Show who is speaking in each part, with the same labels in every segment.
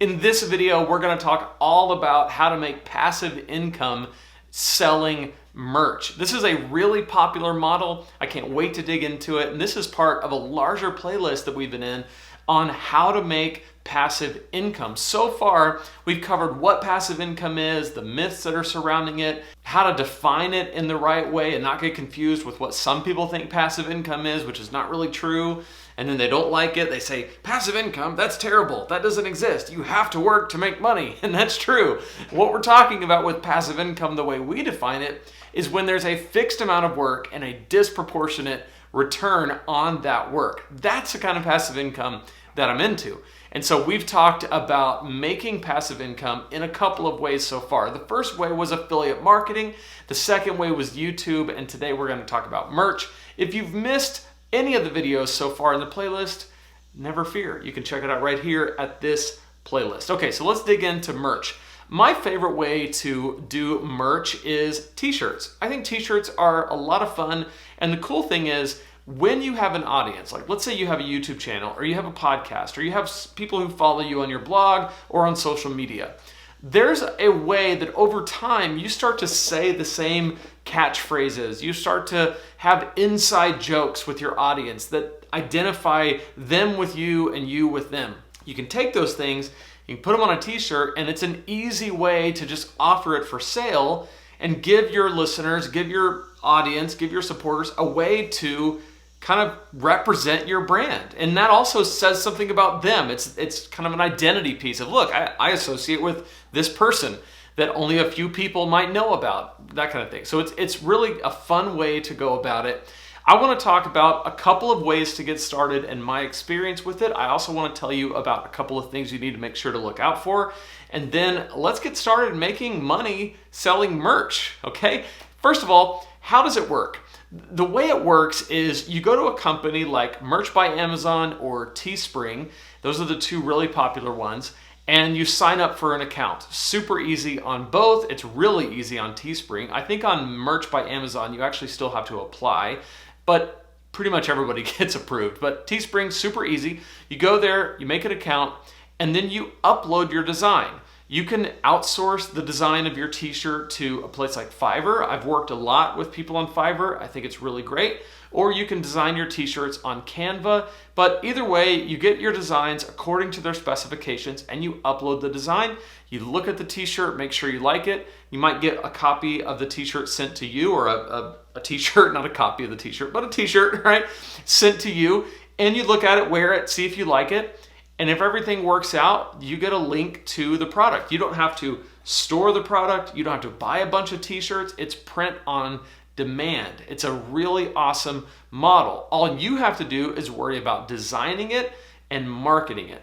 Speaker 1: In this video, we're going to talk all about how to make passive income selling merch. This is a really popular model. I can't wait to dig into it. And this is part of a larger playlist that we've been in on how to make passive income. So far, we've covered what passive income is, the myths that are surrounding it, how to define it in the right way and not get confused with what some people think passive income is, which is not really true. And then they don't like it. They say, passive income, that's terrible. That doesn't exist. You have to work to make money. And that's true. What we're talking about with passive income, the way we define it, is when there's a fixed amount of work and a disproportionate return on that work. That's the kind of passive income that I'm into. And so we've talked about making passive income in a couple of ways so far. The first way was affiliate marketing. The second way was YouTube. And today we're going to talk about merch. If you've missed any of the videos so far in the playlist, never fear. You can check it out right here at this playlist. Okay, so let's dig into merch. My favorite way to do merch is t-shirts. I think t-shirts are a lot of fun. And the cool thing is, when you have an audience, like let's say you have a YouTube channel or you have a podcast or you have people who follow you on your blog or on social media, there's a way that over time you start to say the same catchphrases. You start to have inside jokes with your audience that identify them with you and you with them. You can take those things, you can put them on a t-shirt, and it's an easy way to just offer it for sale and give your listeners, give your audience, give your supporters a way to kind of represent your brand. And that also says something about them. It's kind of an identity piece of, look, I associate with this person that only a few people might know about, that kind of thing. So it's really a fun way to go about it. I want to talk about a couple of ways to get started and my experience with it. I also want to tell you about a couple of things you need to make sure to look out for. And then let's get started making money selling merch, okay? First of all, how does it work? The way it works is you go to a company like Merch by Amazon or Sebring. Those are the two really popular ones. And you sign up for an account. Super easy on both. It's really easy on Sebring. I think on Merch by Amazon, you actually still have to apply, but pretty much everybody gets approved. But Sebring, super easy. You go there, you make an account, and then you upload your design. You can outsource the design of your t-shirt to a place like Fiverr. I've worked a lot with people on Fiverr. I think it's really great. Or you can design your t-shirts on Canva. But either way, you get your designs according to their specifications and you upload the design. You look at the t-shirt, make sure you like it. You might get a copy of the t-shirt sent to you, or a t-shirt, not a copy of the t-shirt, but a t-shirt, right? Sent to you. And you look at it, wear it, see if you like it. And if everything works out, you get a link to the product. You don't have to store the product. You don't have to buy a bunch of t-shirts. It's print on demand. It's a really awesome model. All you have to do is worry about designing it and marketing it.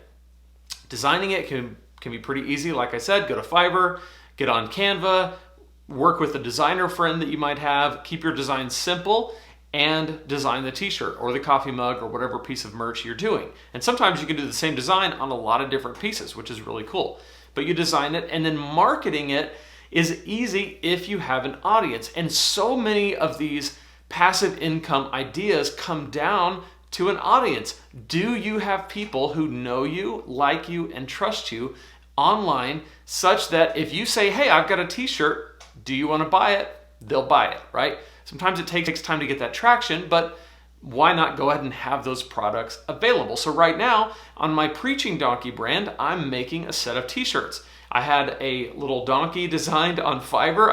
Speaker 1: Designing it can be pretty easy. Like I said, go to Fiverr, get on Canva, work with a designer friend that you might have, keep your design simple, and design the t-shirt or the coffee mug or whatever piece of merch you're doing. And sometimes you can do the same design on a lot of different pieces, which is really cool. But you design it, and then marketing it is easy if you have an audience. And so many of these passive income ideas come down to an audience. Do you have people who know you, like you, and trust you online, such that if you say, hey, I've got a t-shirt, do you want to buy it? They'll buy it, right? Sometimes it takes time to get that traction, but why not go ahead and have those products available? So right now, on my Preaching Donkey brand, I'm making a set of t-shirts. I had a little donkey designed on Fiverr.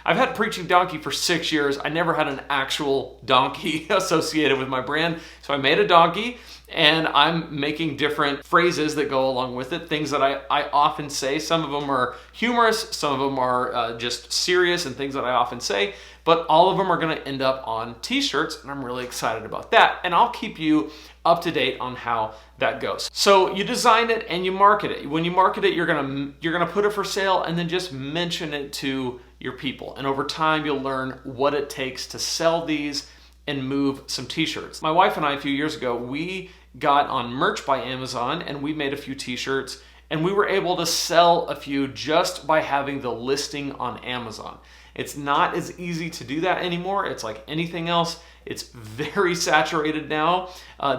Speaker 1: I've had Preaching Donkey for 6 years. I never had an actual donkey associated with my brand. So I made a donkey, and I'm making different phrases that go along with it, things that I often say. Some of them are humorous, some of them are just serious and things that I often say, but all of them are gonna end up on t-shirts, and I'm really excited about that. And I'll keep you up to date on how that goes. So you design it and you market it. When you market it, you're gonna put it for sale and then just mention it to your people. And over time, you'll learn what it takes to sell these and move some t-shirts. My wife and I, a few years ago, we got on Merch by Amazon and we made a few t-shirts, And we were able to sell a few just by having the listing on Amazon. It's not as easy to do that anymore. It's like anything else. It's very saturated now.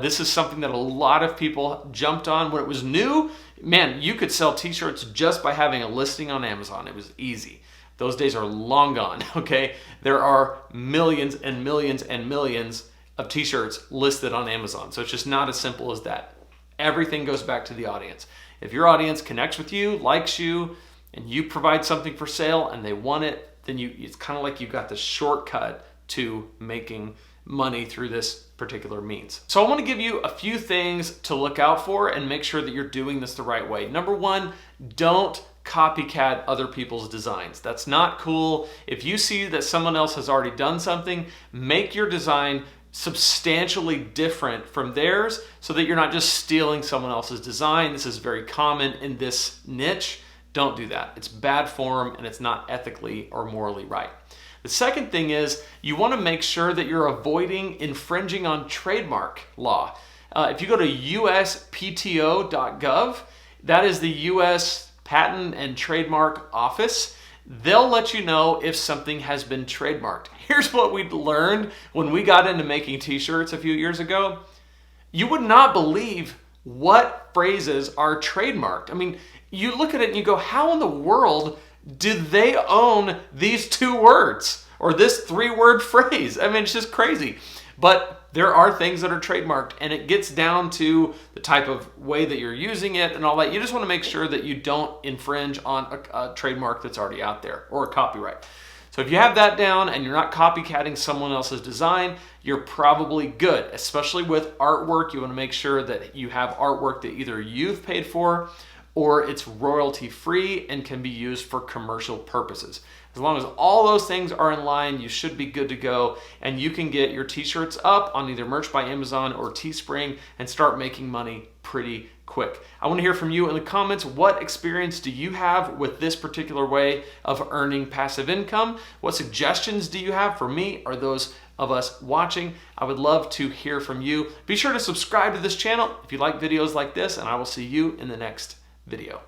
Speaker 1: This is something that a lot of people jumped on when it was new. Man, you could sell t-shirts just by having a listing on Amazon. It was easy. Those days are long gone, okay? There are millions and millions and millions of t-shirts listed on Amazon. So it's just not as simple as that. Everything goes back to the audience. If your audience connects with you, likes you, and you provide something for sale and they want it, then it's kind of like you've got the shortcut to making money through this particular means. So I want to give you a few things to look out for and make sure that you're doing this the right way. Number one, don't copycat other people's designs. That's not cool. If you see that someone else has already done something, make your design substantially different from theirs so that you're not just stealing someone else's design. This is very common in this niche. Don't do that. It's bad form and it's not ethically or morally right. The second thing is you want to make sure that you're avoiding infringing on trademark law. If you go to uspto.gov, that is the US Patent and Trademark Office. They'll let you know if something has been trademarked. Here's what we learned when we got into making t-shirts a few years ago. You would not believe what phrases are trademarked. I mean, you look at it and you go, how in the world did they own these 2 words or this 3-word phrase? I mean, it's just crazy. But there are things that are trademarked, and it gets down to the type of way that you're using it and all that. You just want to make sure that you don't infringe on a trademark that's already out there or a copyright. So if you have that down and you're not copycatting someone else's design, you're probably good. Especially with artwork, you want to make sure that you have artwork that either you've paid for or it's royalty free and can be used for commercial purposes. As long as all those things are in line, you should be good to go, and you can get your t-shirts up on either Merch by Amazon or Teespring and start making money pretty quick. I want to hear from you in the comments. What experience do you have with this particular way of earning passive income? What suggestions do you have for me or those of us watching? I would love to hear from you. Be sure to subscribe to this channel if you like videos like this, and I will see you in the next video.